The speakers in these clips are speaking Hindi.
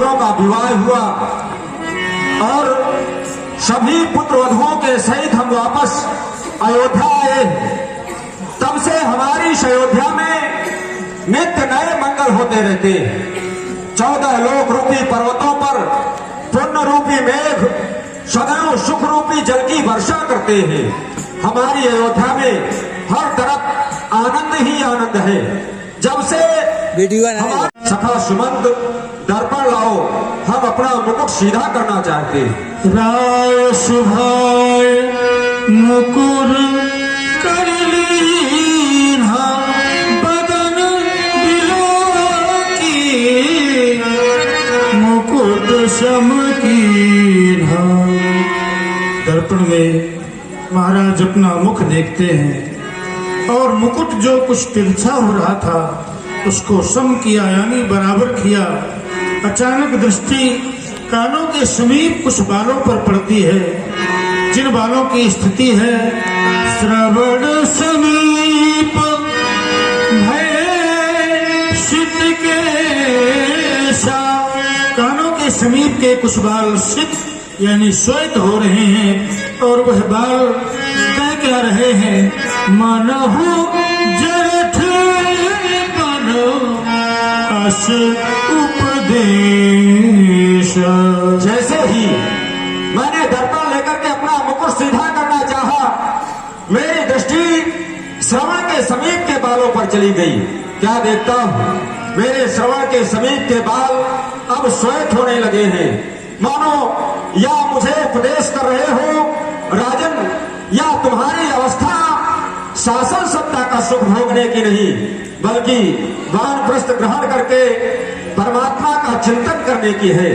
पुत्रों का विवाह हुआ और सभी पुत्र वधुओं के सहित हम वापस अयोध्या आए। तब से हमारी इस अयोध्या में नित्य नए मंगल होते रहते। 14 लोक रूपी पर्वतों पर पुण्य रूपी मेघ सदैव सुख रूपी जल की वर्षा करते हैं। हमारी अयोध्या में हर तरफ आनंद ही आनंद है। जब से हमारे सखा सुमंत दर्पण लाओ, हम अपना मुकुट सीधा करना चाहते। राय सुभाय मुकुर कर लीन्हा बदन बिलोकी मुकुट सम कीन्हा। दर्पण में महाराज अपना मुख देखते हैं और मुकुट जो कुछ तिरछा हो रहा था उसको सम किया यानी बराबर किया। अचानक दृष्टि कानों के समीप कुछ बालों पर पड़ती है, जिन बालों की स्थिति है श्रवण समीप भय शीत के सा। कानों के समीप के कुछ बाल शीत यानी श्वेत हो रहे हैं और वह बाल कह क्या रहे हैं, मनहु जरठ बनो अस उपदेश। जैसे ही मैंने दर्पण लेकर के अपना मुकुट सीधा करना चाहा, मेरी दृष्टि श्रवण के समीप के बालों पर चली गई। क्या देखता हूँ, मेरे श्रवण के समीप के बाल अब श्वेत होने लगे हैं। मानो या मुझे उपदेश कर रहे हो राजन, या तुम्हारी अवस्था शासन सत्ता का सुख भोगने की नहीं बल्कि वानप्रस्थ ग्रहण करके परमात्मा का चिंतन करने की है।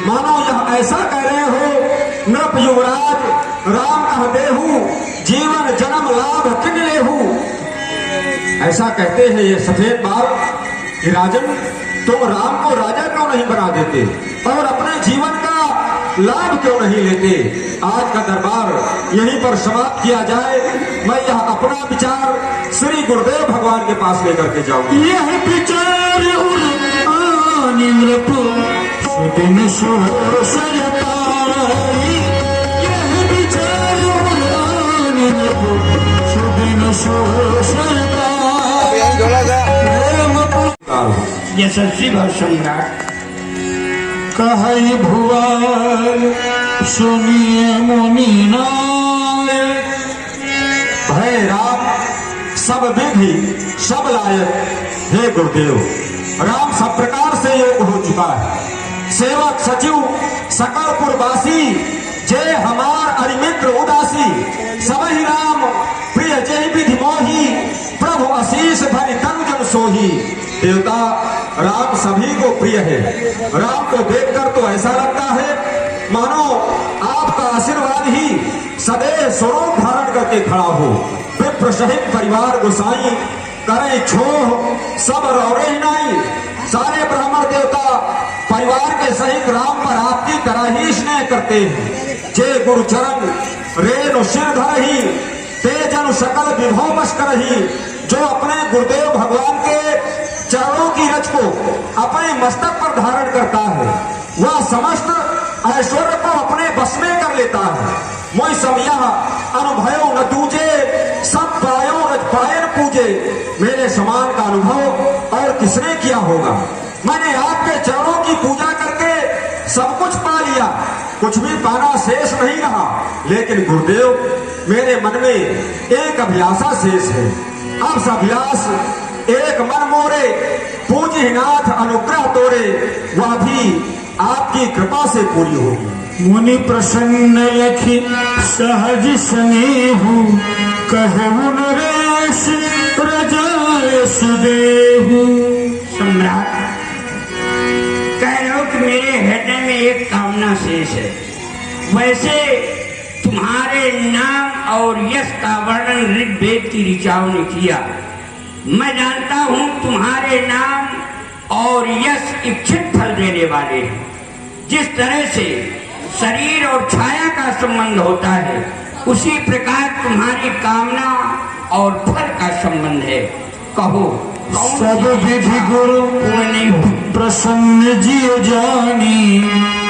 मानो यह ऐसा कह रहे हो, नृप युवराज राम कह देहु जीवन जन्म लाभ किन लेहु। ऐसा कहते हैं ये सफेद बाल कि राजन तुम राम को राजा क्यों नहीं बना देते और अपने जीवन का लाभ क्यों नहीं लेते। आज का दरबार यहीं पर समाप्त किया जाए। मैं यह अपना विचार श्री गुरुदेव भगवान के पास लेकर के जाऊंगा। यह विचार सुदिन सोसर पाई, यह विचार सुदिन सोसर पाई। यशस्वी भव सम्राट कहई भुवन सुनिए मुनि नाय। भय राम सब विधि सब लायक, हे गुरुदेव राम सब प्रकार से योग हो चुका है। सेवक सचिव सकल पुरवासी जय हमार अरिमित्र उदासी, सबहि राम प्रिय जय विधि मोही, प्रभु आशीष धरि तनु जन सोही। देवता राम सभी को प्रिय है। राम को देखकर तो ऐसा लगता है मानो आपका आशीर्वाद ही सदैव स्वरूप धारण करके खड़ा हो। विप्र सहित परिवार गोसाई करे छोह सब रौरे नाई। सारे ब्राह्मण देवता परिवार के सहित राम पर आपकी तरह ही स्नेह करते हैं। जय गुरु चरण रेणु सिर धरहि, तेजनु सकल विभव मस्करहि। जो अपने गुरुदेव भगवान के चरणों की रज को अपने मस्तक पर धारण करता है, वह समस्त ऐश्वर्य को अपने बस में कर लेता है। मोहि सब यह अनुभव न दूजे, सब पायो रज पायन पूजे। मेरे समान का अनुभव और किसने किया होगा। मैंने आपके चरणों की पूजा करके सब कुछ पा लिया, कुछ भी पाना शेष नहीं रहा। लेकिन गुरुदेव मेरे मन में एक अभिलाषा शेष है। अब सब अभिलाष एक मन मोरे, पूज्य नाथ अनुग्रह तोरे, वह भी आपकी कृपा से पूरी होगी। मुनि प्रसन्न लखी सहज स्नेहु, कहु नरेश प्रजाय सुदेहु। सम्राट कह रहे हो कि मेरे हृदय में एक कामना शेष है। वैसे तुम्हारे नाम और यश का वर्णन ऋग्वेद की ऋचाओं ने किया। मैं जानता हूं तुम्हारे नाम और यश इच्छित फल देने वाले हैं। जिस तरह से शरीर और छाया का संबंध होता है, उसी प्रकार तुम्हारी कामना और फल का संबंध है। कहो सब विधि गुरु प्रसन्न जिय जानी,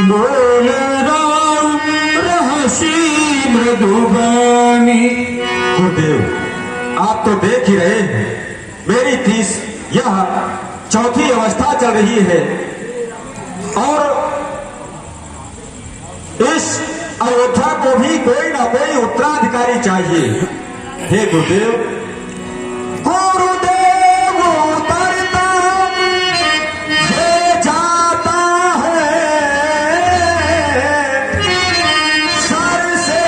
बोले राम रहसी मृदुबानी। गुरुदेव आप तो देख ही रहे हैं, मेरी 30 यह चौथी अवस्था चल रही है और इस अयोध्या को भी कोई ना कोई उत्तराधिकारी चाहिए। हे गुरुदेव, गुरुदेव उतरता ये जाता है, सर से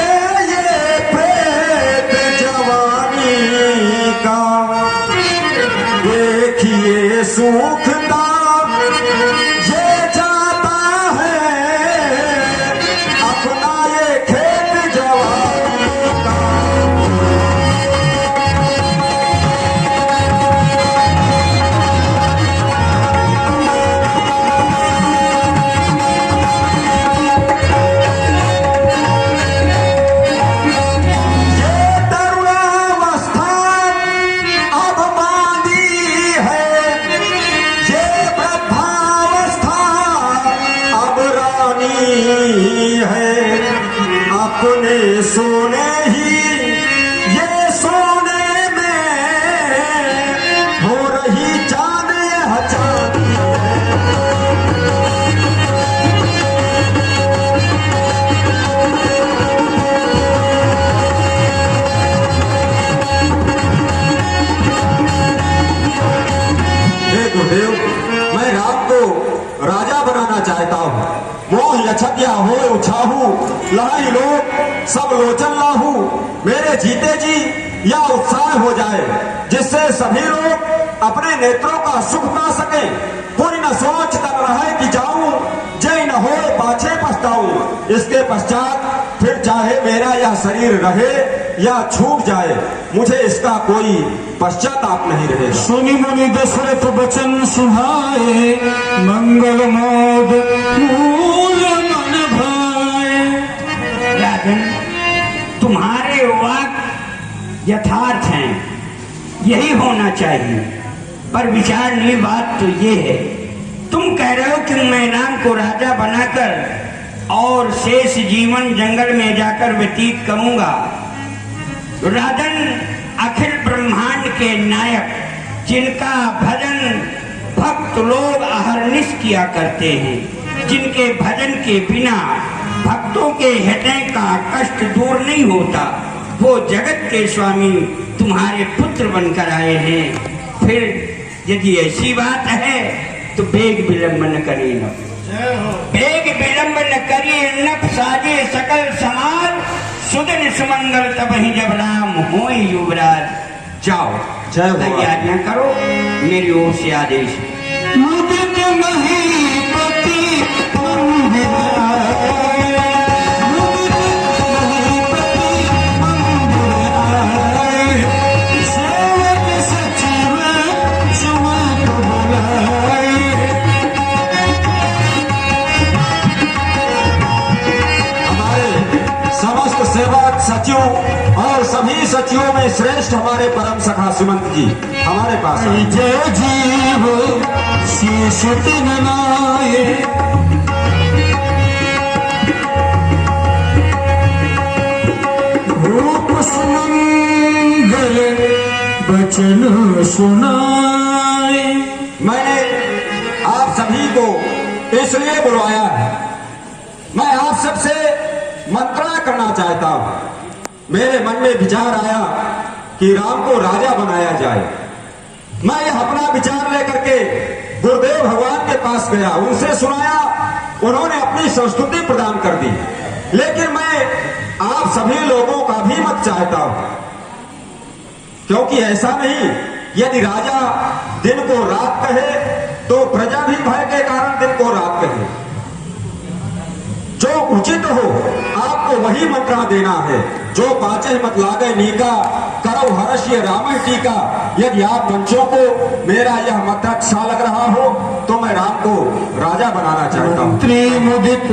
ये प्रेत जवानी का, देखिए सूखता ये जाता है, अपना ये खेत जवानी का। अपने सोने ही ये सोने में हो रही चांद यह चांदी है। गुरुदेव, मैं राम को राजा बनाना चाहता हूँ। मोह यछत्या हो उछाहू लहाई लोग सब लोचन लाहू, मेरे जीते जी या उत्साह हो जाए, जिससे सभी लोग अपने नेत्रों का सुख पा सके। कोई न सोच तन रहे कि जाऊं, जय न हो पाछे पछताऊं। इसके पश्चात फिर चाहे मेरा यह शरीर रहे या छूट जाए, मुझे इसका कोई पश्चाताप नहीं रहेगा। सुनि मुनि दशरथ बचन सुहाए, मंगल मोद मूल मन भाए। राजन, तुम्हारे वाक यथार्थ हैं, यही होना चाहिए, पर विचारणीय बात तो ये है, तुम कह रहे हो कि मैं राम को राजा बनाकर और शेष जीवन जंगल में जाकर व्यतीत करूंगा। राजन, अखिल ब्रह्मांड के नायक, जिनका भजन भक्त लोग अहरनिश किया करते हैं, जिनके भजन के बिना भक्तों के हृदय का कष्ट दूर नहीं होता, वो जगत के स्वामी तुम्हारे पुत्र बनकर आए हैं। फिर यदि ऐसी बात है तो बेग विलंब न करिए, न बेग विलंब न करिए, न साजे सकल समाज, सुदिन सुमंगल तब ही जब राम हो युवराज। जाओ, आज्ञा करो, मेरी ओर से आदेश। मुदित महीपति सेवक सचिव और सभी सचिवों में श्रेष्ठ हमारे परम सखा सुमंत जी हमारे पास आए। जय जीव शीश तिन नाये, रूप सुमंगल बचन सुनाए। मैंने आप सभी को इसलिए बुलवाया है, मैं आप सबसे मंत्रणा करना चाहता हूं। मेरे मन में विचार आया कि राम को राजा बनाया जाए। मैं यह अपना विचार लेकर के गुरुदेव भगवान के पास गया, उनसे सुनाया, उन्होंने अपनी संस्तुति प्रदान कर दी। लेकिन मैं आप सभी लोगों का भी मत चाहता हूं, क्योंकि ऐसा नहीं, यदि राजा दिन को रात कहे तो प्रजा भी भय के कारण दिन को रात कहे। जो उचित हो आपको वही मंत्रणा देना है। जो पाचे मत लागे नीका, करो हर्ष्य रावण टीका। यदि आप पंचों को मेरा यह मत अच्छा लग रहा हो तो मैं राम को राजा बनाना चाहता हूँ। त्रिमुदित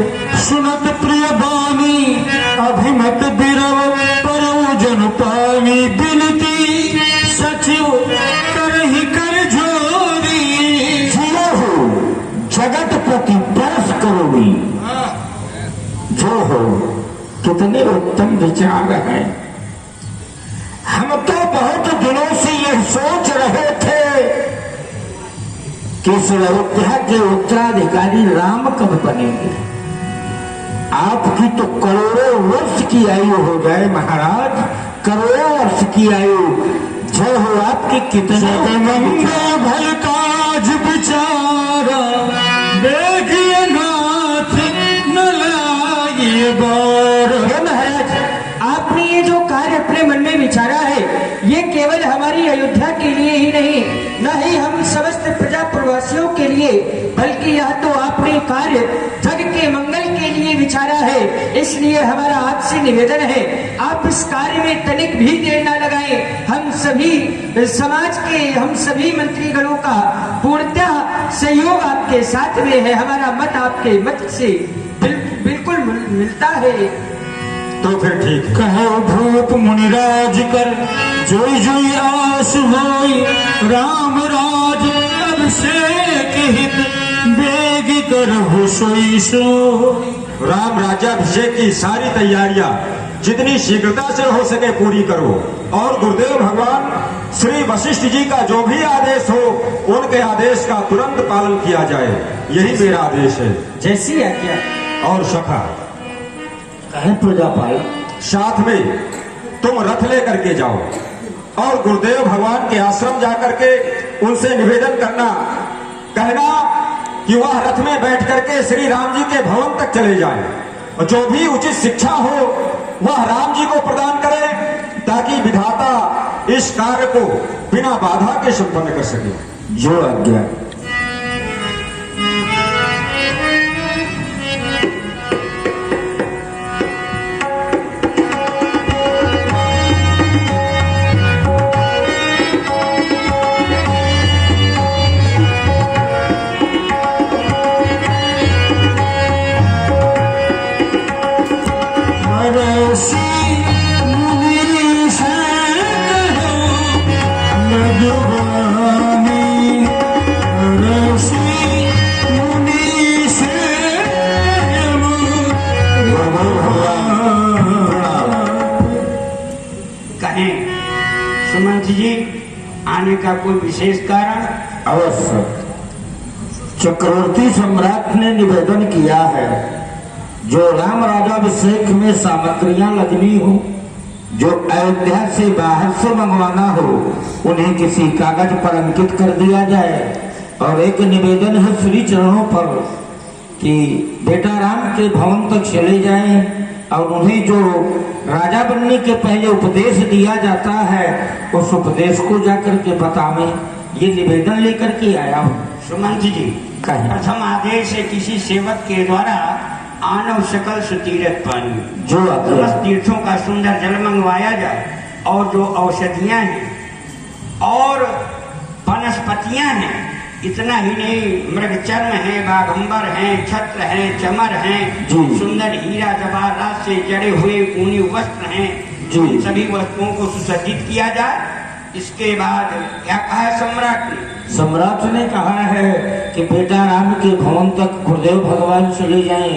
सुनत प्रिय बानी, अभिमत बिरव परऊ जन पानी। बिनती सचिव करहि कितने उत्तम विचार हैं। हम तो बहुत दिनों से यह सोच रहे थे कि इस अयोध्या के उत्तराधिकारी राम कब बनेंगे। आपकी तो करोड़ों वर्ष की आयु हो जाए महाराज, करोड़ों वर्ष की आयु। जय हो आपकी कितने भय काज बिचारा देखिए नाथ न लाइए बार। महाराज, आपने ये जो कार्य अपने मन में विचारा है, ये केवल हमारी अयोध्या के लिए ही नहीं, न ही हम समस्त प्रजा प्रवासियों के लिए, बल्कि यह तो आपने कार्य जग के मंगल के लिए विचारा है। इसलिए हमारा आपसे निवेदन है, आप इस कार्य में तनिक भी देर न लगाएं। हम सभी समाज के, हम सभी मंत्रीगणों का पूर्णतः सहयोग आपके साथ में है। हमारा मत आपके मत से बिल्कुल मिलता है। तो फिर ठीक है। कहो भूप मुनिराज कर जोई जोई आस होई, राम राज अभिषेक हित बेग कर हो सोई सो। राम राज्याभिषेक की सारी तैयारियां जितनी शीघ्रता से हो सके पूरी करो, और गुरुदेव भगवान श्री वशिष्ठ जी का जो भी आदेश हो उनके आदेश का तुरंत पालन किया जाए, यही मेरा आदेश है। जैसी आज्ञा। और सखा, कहे प्रजापाल, साथ में तुम रथ लेकर के जाओ और गुरुदेव भगवान के आश्रम जाकर के उनसे निवेदन करना, कहना कि वह रथ में बैठ करके श्री राम जी के भवन तक चले जाएं और जो भी उचित शिक्षा हो वह राम जी को प्रदान करें, ताकि विधाता इस कार्य को बिना बाधा के संपन्न कर सके। जो आज्ञा। सुमंत जी, आने का कोई विशेष कारण? अवश्य। चक्रवर्ती सम्राट ने निवेदन किया है, जो राम राज्याभिषेक में सामग्रियां लगनी हो, जो अयोध्या से बाहर से मंगवाना हो, उन्हें किसी कागज पर अंकित कर दिया जाए। और एक निवेदन है श्री चरणों पर कि बेटा राम के भवन तक चले जाएं और उन्हें जो राजा बनने के पहले उपदेश दिया जाता है उस उपदेश को जाकर के बतावें। ये निवेदन लेकर के आया हूँ। सुमंत जी, प्रथम आदेश है किसी सेवक के द्वारा आनव सकल सुतीरथ पानी, जो समस्त तीर्थों का सुंदर जल मंगवाया जाए, और जो औषधियां हैं और वनस्पतियां हैं, इतना ही नहीं, मृग चर्म है, बाघंबर हैं, छत्र हैं, चमर हैं, सुंदर हीरा जवाहरात से जड़े हुए ऊनी वस्त्र हैं, इन सभी वस्तुओं को सुसज्जित किया जाए। इसके बाद क्या कहा है सम्राट ने? सम्राट ने कहा है कि बेटा राम के भवन तक गुरुदेव भगवान चले जाएं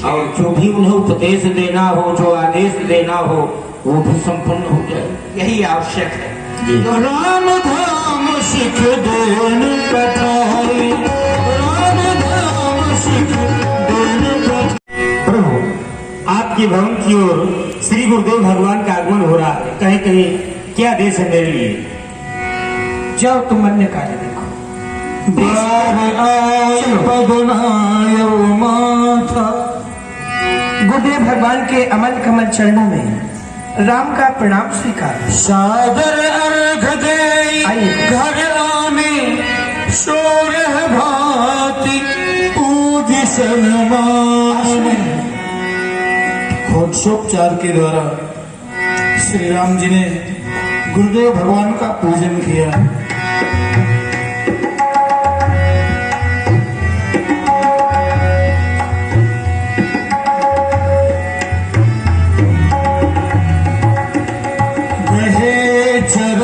और जो भी उन्हें उपदेश देना हो, जो आदेश देना हो, वो भी संपन्न हो जाए। यही आवश्यक है। राम धाम सिख देन पठाई, राम धाम सिख देन पठाई। प्रभु, आपके भवन की ओर श्री गुरुदेव भगवान का आगमन हो रहा है। कहीं कहीं क्या आदेश है मेरे लिए? जाओ, तुम अन्य कार्य देखो। गुरुदेव भगवान के अमल कमल चरणों में राम का प्रणाम स्वीकार। सादर अर्घ दे घर आने, शोर भांति पूज सन्मान। घोषोपचार के द्वारा श्री राम जी ने गुरुदेव भगवान का पूजन किया।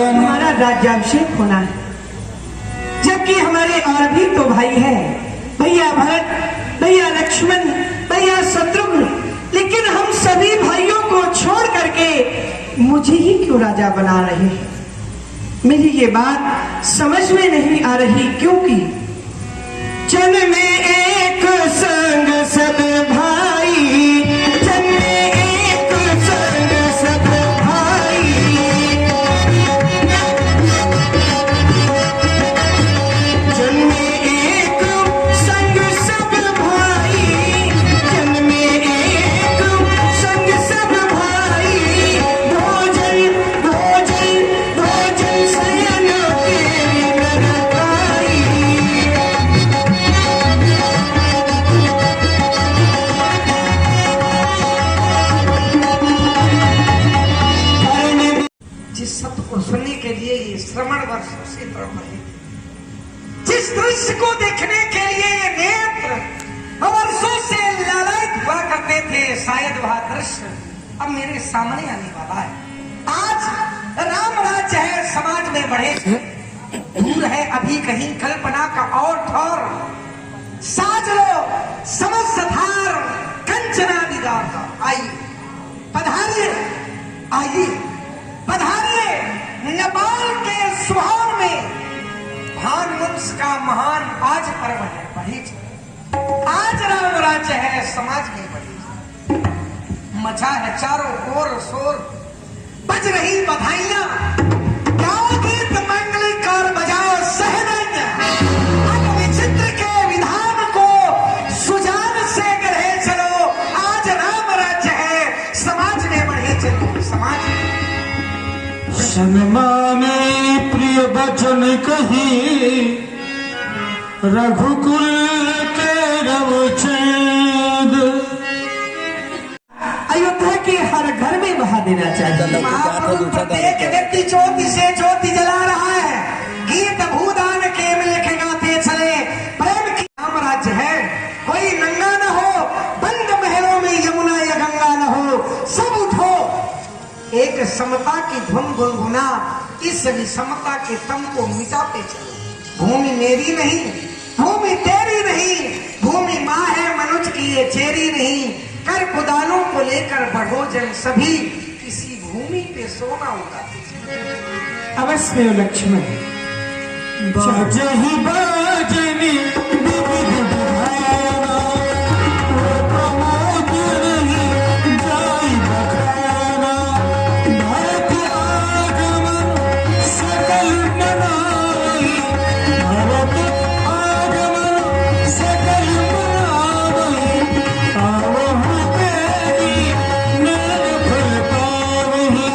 हमारा राज्याभिषेक होना है, जबकि हमारे और भी तो भाई है, भैया भरत, भैया लक्ष्मण, भैया शत्रुघ्न, लेकिन हम सभी भाइयों मुझे ही क्यों राजा बना रहे हैं? मेरी ये बात समझ में नहीं आ रही, क्योंकि जन में एक संग सब भाई, जन में एक संग सब भाई, जन में एक संग सब भाई, जन में एक संग सब भाई, भोजन भोजन भोजन शयन के नरकाई। जिस सत्य को सुनने के लिए ये श्रवण वर्षों से तड़प रहे, जिस दृश्य को देखने के लिए ये नेत्र वर्षों से लालायित हुआ करते थे, शायद वह दृश्य अब मेरे सामने आने वाला है। आज राम राज्य है, समाज में बढ़े दूर है अभी कहीं कल्पना का और ठौर, साज लो समस्त थार कंचना निगार का। आइए पधारिए, आइए पधारिए नेपाल के सुहान में, भान वंश का महान आज पर्व है बहीज। आज राम राज्य है, समाज में बहीज मचा है चारों ओर शोर, बज रही बधाइयां, गाओ गीत मंगलकार बजाओ सहनाइयां, अब विचित्र के विधान को सुजान से गढ़े चलो। आज राम राज्य है, समाज में बढ़े चलो, समाज में सनमा में प्रिय वचन कही, रघुकुल के रवचंद। अयोध्या के हर घर में बहा देना चाहिए। महाप्रभु प्रत्येक व्यक्ति ज्योति से ज्योति जला रहा है, गीत भूदान के लेखे गाते चले, प्रेम की राम राज्य है। कोई नंगा न हो, बंद महलों में यमुना या गंगा न हो, सब उठो एक समता की धुन गुनगुना, इस विषमता के तम को मिटाते चलो। भूमि मेरी नहीं, भूमि तेरी नहीं, भूमि माँ है मनुष्य की ये चेरी नहीं, कर कुदालों को लेकर बढ़ो जन सभी, किसी भूमि पे सोना उगाते। अवश्य लक्ष्मण बाजही बाजनी विविध विधाना, प्रमोद नहीं जाई बखाना, भरत आगमन सकल मनाई, भरत आगमन सकल मनाई, आवहु तेरी नैन फल पावही।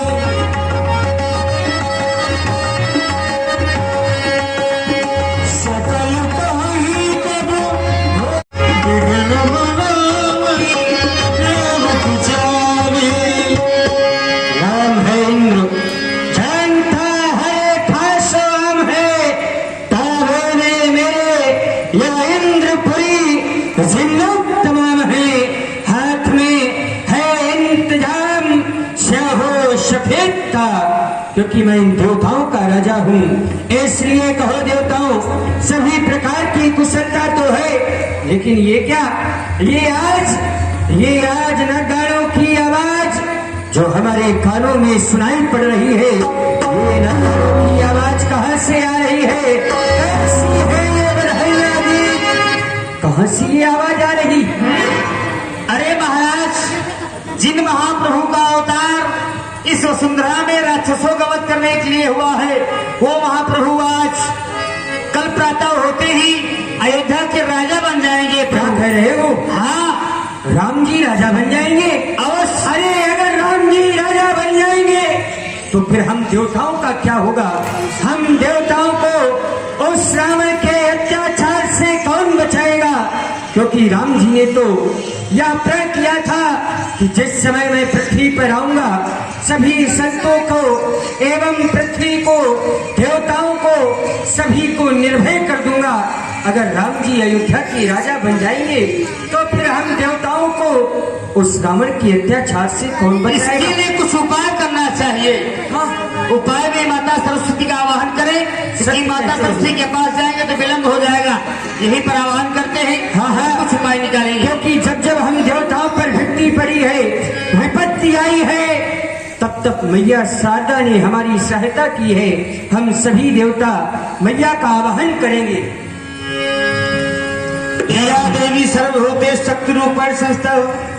सकल कहीं कबो बिगन मनावई प्रेम पुजारी। राम है इंद्र जानता है खासम है, ताबे मेरे यह इंद्रपुरी जिन्नत तमाम है, हाथ में है इंतजाम शाहो शफेद का, क्योंकि मैं इन देवताओं का राजा हूँ। इसलिए कहो देवताओं, सभी प्रकार की कुशलता तो है, लेकिन ये क्या, ये आज नगाड़ों की आवाज जो हमारे कानों में सुनाई पड़ रही है, ये नगाड़ों की आवाज कहाँ से आ रही है? कैसी है ये बधाइयाँ दी, कहाँ से ये आवाज आ रही? अरे महाराज, जिन महाप्रभु का अवतार इस वसुंधरा में राक्षसों का वध करने के लिए हुआ है, वो महाप्रभु आज कल प्रातः होते ही अयोध्या के राजा बन जाएंगे। क्या कह रहे हो? हाँ, राम जी राजा बन जाएंगे अवश्य। अरे अगर राम जी राजा बन जाएंगे तो फिर हम देवताओं का क्या होगा? हम देवताओं को उस रावण के अत्याचार से कौन बचाएगा? क्योंकि राम जी ने तो यह प्रण किया था कि जिस समय मैं पृथ्वी पर आऊंगा, सभी संतों को एवं पृथ्वी को, देवताओं को, सभी को निर्भय कर दूंगा। अगर राम जी अयोध्या के राजा बन जाएंगे तो फिर हम देवताओं को उस रावण की अत्याचार से कौन बचाएगा? इसके लिए कुछ उपाय करना चाहिए। हाँ, उपाय में माता सरस्वती का आवाहन करें। माता सरस्वती के पास जाएंगे तो विलंब हो जाएगा, यहीं पर आह्वान करते हैं। हाँ, कुछ उपाय निकालेंगे। क्योंकि जब जब हम देवताओं पर विपत्ति पड़ी है, विपत्ति आई है, तब तब मैया शारदा ने हमारी सहायता की है। हम सभी देवता मैया का आवाहन करेंगे। या देवी सर्वभूते शक्ति रूपेण संस्था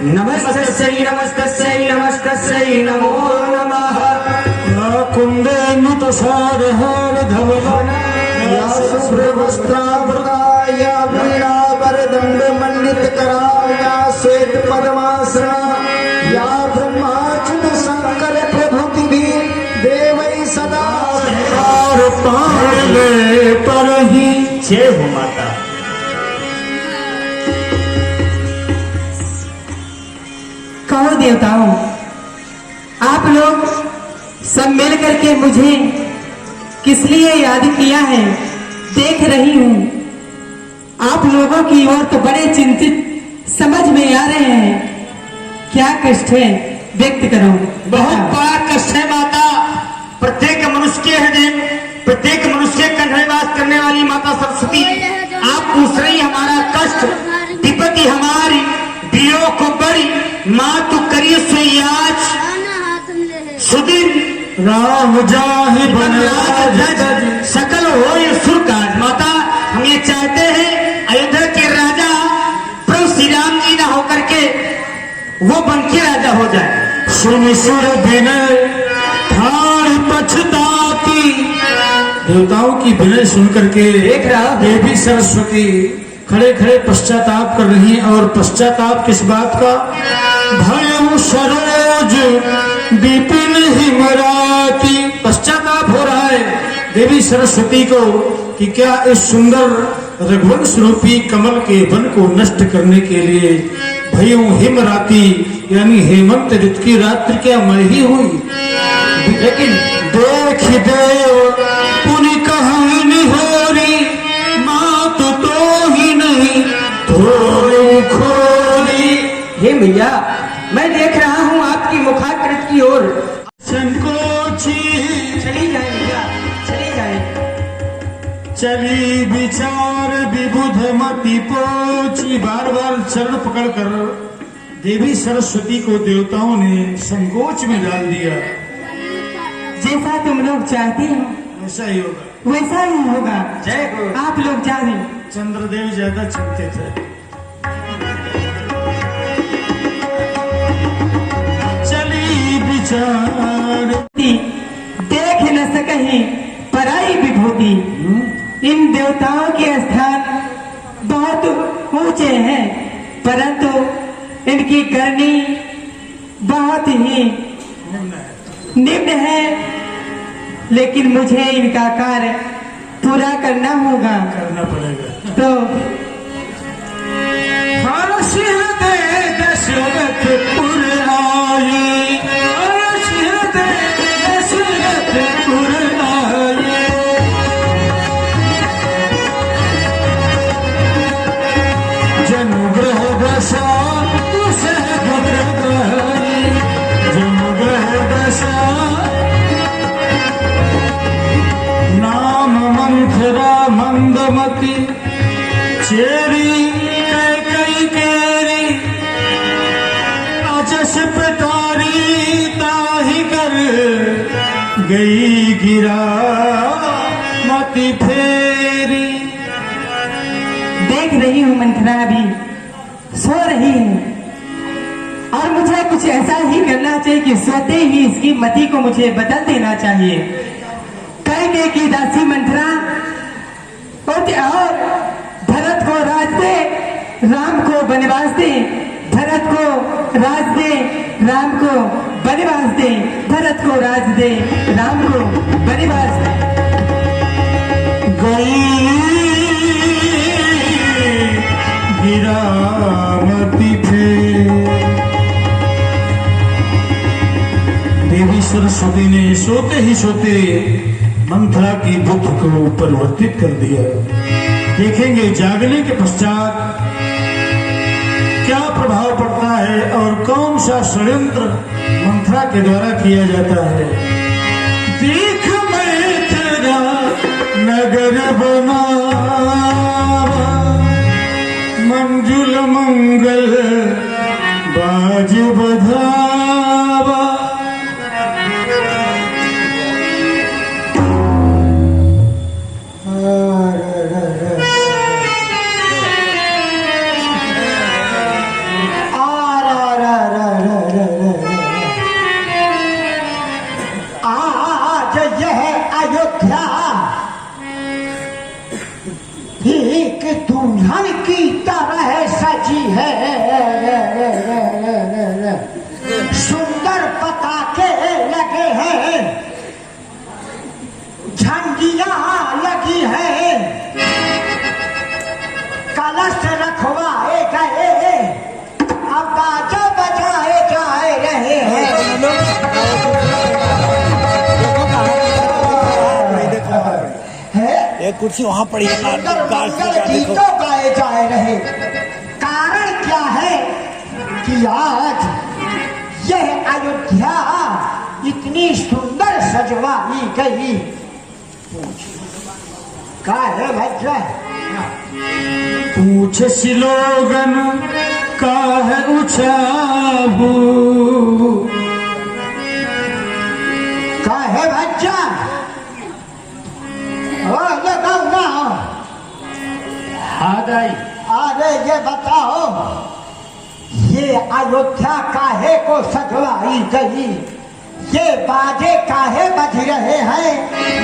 नमस्तस्यै नमस्तस्यै नमस्तस्यै नमो नमः। कुंदेनुत सारहार धवल या शुभ्रवस्त्रावृता या वीणा वरदंड मंडित करा या श्वेत पद्मासना या ब्रह्माच्युत शंकर प्रभृति भी देवै सदा पाले पर ही जय हो माता। कहो देवताओं, आप लोग सब मिल करके मुझे किस लिए याद किया है? देख रही हूँ आप लोगों की ओर तो बड़े चिंतित समझ में आ रहे हैं। क्या कष्ट है व्यक्त करो। बहुत बड़ा कष्ट है माता। प्रत्येक मनुष्य के हृदय, प्रत्येक मनुष्य के कंठ में वास करने वाली माता सरस्वती, आप पूछ रही हमारा कष्ट, विपत्ति हमारी वियोग को बड़ी माँ तू करिए सुयाज सुदिन राम जाहि बनराज सकल हो ये सुरकाज। माता हम ये चाहते हैं अयोध्या के राजा प्रभु श्री राम जी ना होकर के वो बन के राजा हो जाए। सुन सुर विनय ठाड़ पछताती। देवताओं की विनय सुन करके देख रहा हूं। देवी सरस्वती खड़े खड़े पश्चाताप कर रही हैं। और पश्चाताप किस बात का? भयउ सरोज विपिन हिमराती। पश्चाताप हो रहा है देवी सरस्वती को कि क्या इस सुंदर रघुवंश रूपी कमल के वन को नष्ट करने के लिए भयउ हिमराती यानी हेमंत ऋतु की रात्रि क्या मैं ही हुई? लेकिन देख देव पुनि कहानी हो रही मात तो ही नहीं थोड़ी खोरी। हे मैया, मैं देख रहा हूँ आपकी मुखाकृत की ओर। संकोची चली जाए मैया, चली जाए। चली विचार विबुध मति पोची। बार बार चरण पकड़कर देवी सरस्वती को देवताओं ने संकोच में डाल दिया। जैसा तुम लोग चाहते हो ऐसा ही होगा। वैसा ही होगा। जय हो। आप लोग जाने। चंद्रदेव ज्यादा चिंतित है। चली विचार देख न सकही पराई विभूति। इन देवताओं के स्थान बहुत ऊंचे हैं, परंतु इनकी करनी बहुत ही निम्न है। लेकिन मुझे इनका कार्य पूरा करना होगा। करना पड़ेगा। तो हर्षिल दे दशरथपुर आई। हर्षिल दे दशरथपुर आई। जनुग्रह दशा तुसे भद्रदाई। जनुग्रह दशा नाम मंथरा मंदमती चेरी कई केरी अजस प्रतारी ताही कर गई गिरा मति फेरी। देख रही हूँ मंथरा भी सो रही है और मुझे कुछ ऐसा ही करना चाहिए कि सोते ही इसकी मति को मुझे बदल देना चाहिए। कैके की दासी मंथरा और भरत को राज दे, राम को वनवास दे। भरत को राज दे, राम को वनवास दे। भरत को राज दे, राम को वनवास दे। गई गिरा मति फेरी। देवी सरस्वती ने सोते ही सोते मंथरा की बुद्धि को परिवर्तित कर दिया। देखेंगे जागने के पश्चात क्या प्रभाव पड़ता है और कौन सा षड्यंत्र मंथरा के द्वारा किया जाता है। देख मैं तेरा नगर बनावा मंजुल मंगल बाज बधावा। सुंदर पताके लगे हैं, झंडियां लगी हैं, कलश रखवाए गए, अब बाजा बजाए जाए रहे हैं। एक कुर्सी वहां पड़ी है, सुंदर गाछ मंगल लगा, देखो। गीतों गाए जाए रहे। कारण क्या है कि आज यह अयोध्या इतनी सुंदर सजवाई गई। क्या है भैया? पूछ सिलोगन का है उछाबू, क्या है भैया? ये गाँव ना हो। अरे ये बताओ, ये अयोध्या काहे को सजवाई गई? ये बाजे काहे बज रहे हैं?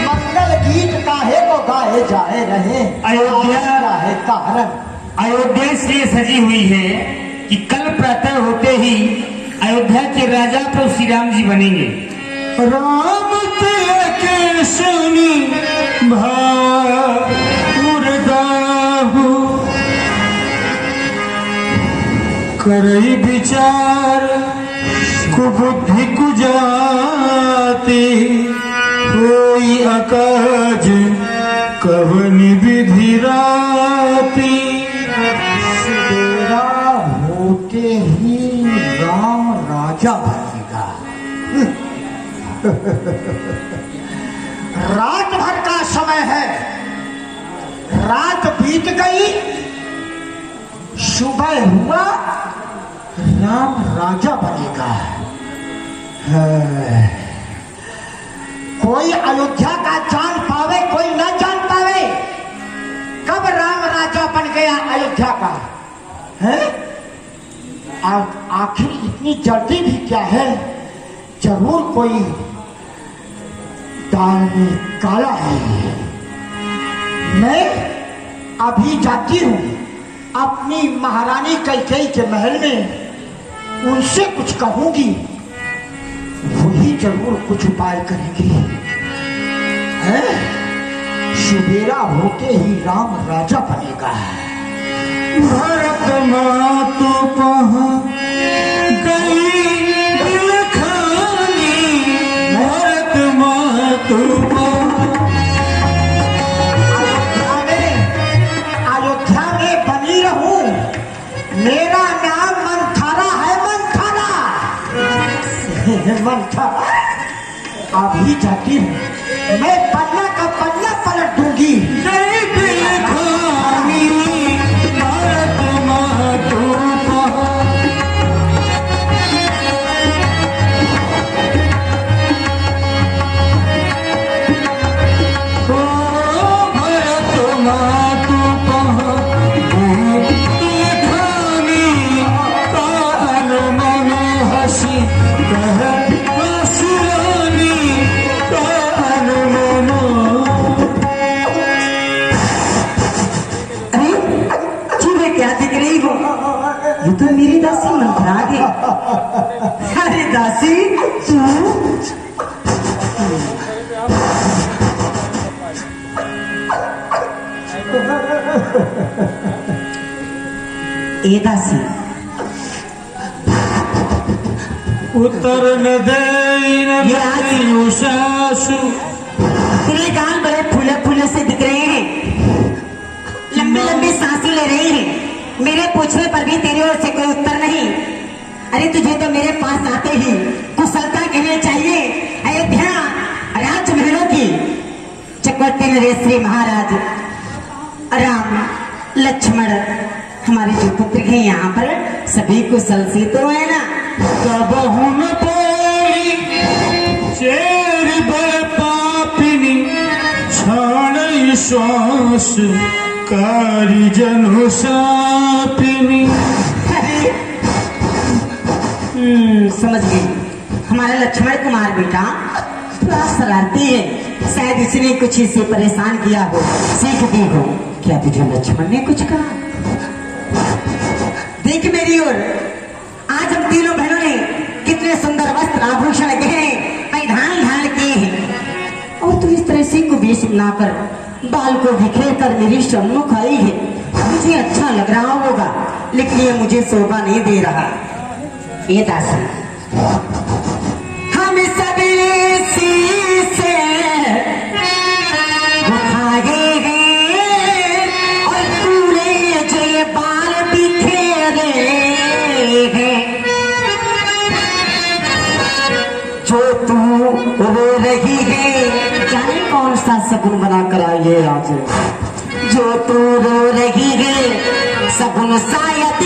मंगल गीत काहे को गाए जाए रहे? अयोध्या क्या है कारण? अयोध्या इसलिए सजी हुई है कि कल प्रातः होते ही अयोध्या के राजा प्रभु श्री राम जी बनेंगे। राम के शनि भादाहु, करई विचार कुबुद्धि कुजाति, कोई अकाज कवनि विधि राति। सवेरा होते ही राम राजा बनेगा। रात भर का समय है, रात बीत गई, सुबह हुआ, राम राजा बनेगा। कोई अयोध्या का जान पावे, कोई न जान पावे। कब राम राजा बन गया अयोध्या का है? आखिर इतनी जल्दी भी क्या है? जरूर कोई दाल में काला है। मैं अभी जाती हूँ अपनी महारानी कैकेयी के महल में, उनसे कुछ कहूंगी, वही जरूर कुछ उपाय करेंगी। है? सुबेरा होते ही राम राजा बनेगा। भरत मातु पहाँ गई दिलखानी, भरत मातु अयोध्या में बनी रहूं। मेरा नाम मंथरा है, मंथरा। मंथरा अभी जाती हूँ, मैं पन्ना का पन्ना पलट दूंगी। गई दिलखानी, भरत मातु पहाँ। ओ भरत मातु पहाँ गई दिलखानी, तान मन हसी कह हसरानी, तान मन। अरे तुम्हें क्या दिख रही हो? ये तो मेरी दासी मंथरा है। अरे दासी तू? ए दासी, उत्तर न देन उषासु। तेरे गाल बड़े फूले फूले से दिख रहे हैं, लंबी लंबी सांसें ले रहे हैं। मेरे पूछने पर भी तेरी ओर से कोई उत्तर नहीं। अरे तुझे तो मेरे पास आते ही कुशलता कहनी चाहिए। अयोध्या राजमहलों की चक्रवर्ती नरेश श्री महाराज राम लक्ष्मण हमारे जो पुत्र हैं यहाँ पर सभी कुशल से तो है ना? कबहु न बोली चेर बड़ पापिनी, क्षण श्वास कारी जनु सापिनी। समझ गई। हमारा लक्ष्मण कुमार बेटा थोड़ा शरारती है, शायद इसने कुछ इसे परेशान किया हो, सीख दी हो। क्या तुझे लक्ष्मण ने कुछ कहा? देख मेरी ओर, आज हम तीनों बहनों ने कितने सुंदर वस्त्र आभूषण गहने परिधान धारण किए हैं और तू इस तरह से कुबेश बनाकर बाल को बिखेर कर मेरी सम्मुख आई है। मुझे अच्छा लग रहा होगा, लेकिन ये मुझे शोभा नहीं दे रहा। ये दासी, हम सभी शीशे उठाए हैं और पूरे जो बाल बिखेरे हैं, जो तू रो रही है, जाने कौन सा सगुन बना कर आई है आज। जो तू रो रही है, सगुन शायद